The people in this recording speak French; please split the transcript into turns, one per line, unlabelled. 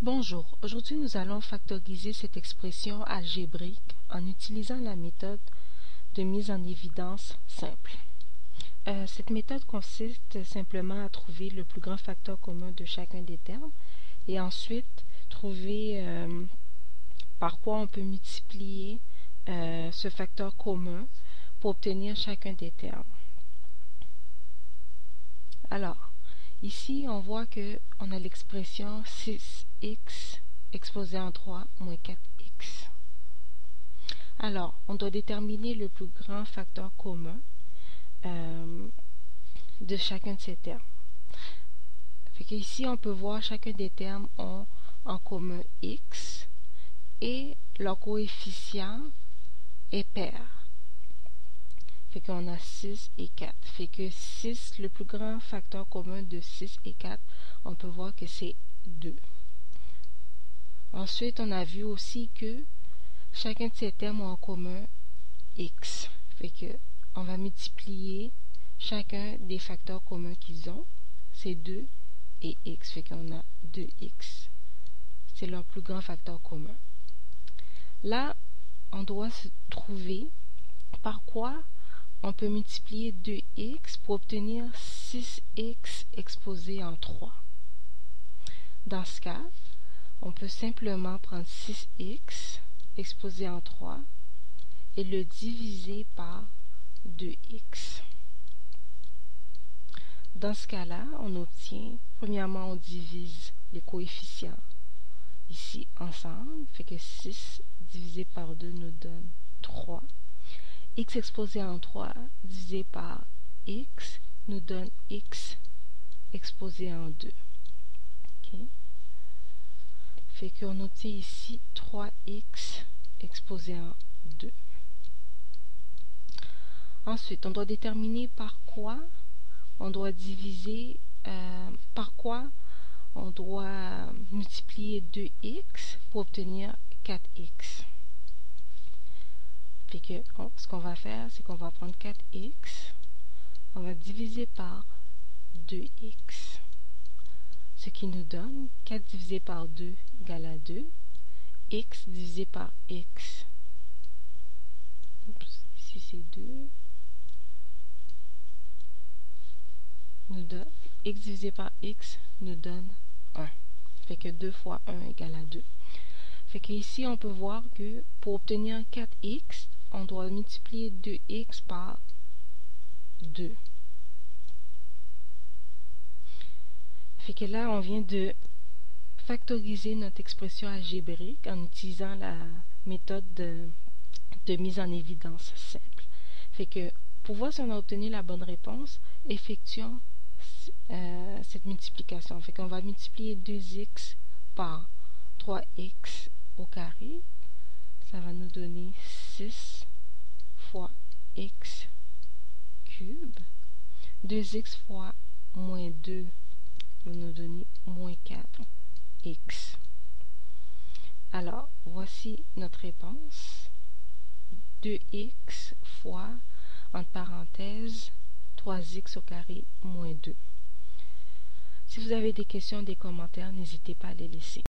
Bonjour, aujourd'hui nous allons factoriser cette expression algébrique en utilisant la méthode de mise en évidence simple. Cette méthode consiste simplement à trouver le plus grand facteur commun de chacun des termes et ensuite trouver par quoi on peut multiplier ce facteur commun pour obtenir chacun des termes. Alors, ici on voit que on a l'expression 6x exposé en 3 moins 4x. Alors, on doit déterminer le plus grand facteur commun de chacun de ces termes. Fait que ici, on peut voir chacun des termes ont en commun x et leur coefficient est pair. Fait qu'on a 6 et 4. Fait que 6, le plus grand facteur commun de 6 et 4, on peut voir que c'est 2. Ensuite, on a vu aussi que chacun de ces termes a en commun x. Fait que on va multiplier chacun des facteurs communs qu'ils ont. C'est 2 et x. Fait qu'on a 2x. C'est leur plus grand facteur commun. Là, on doit se trouver par quoi on peut multiplier 2x pour obtenir 6x exposé en 3. Dans ce cas, on peut simplement prendre 6x exposé en 3 et le diviser par 2x. Dans ce cas-là, on obtient, premièrement, on divise les coefficients ici ensemble, fait que 6 divisé par 2 nous donne 3. X exposé en 3 divisé par x nous donne x exposé en 2. Okay. Fait qu'on obtient ici 3x exposé en 2. Ensuite, on doit déterminer par quoi on doit diviser, par quoi on doit multiplier 2x pour obtenir 4x. Fait que ce qu'on va faire, c'est qu'on va prendre 4x, on va diviser par 2x, ce qui nous donne 4 divisé par 2 égale à 2, x divisé par x, oups, ici c'est 2, nous donne, x divisé par x nous donne 1. Fait que 2 fois 1 égale à 2. Fait que ici on peut voir que pour obtenir 4x, on doit multiplier 2x par 2. Fait que là, on vient de factoriser notre expression algébrique en utilisant la méthode de mise en évidence simple. Fait que pour voir si on a obtenu la bonne réponse, effectuons cette multiplication. Fait qu'on va multiplier 2x par 3x au carré. Ça va nous donner 6 fois x cube. 2x fois moins 2 va nous donner moins 4x. Alors, voici notre réponse. 2x fois, entre parenthèses, 3x au carré moins 2. Si vous avez des questions, des commentaires, n'hésitez pas à les laisser.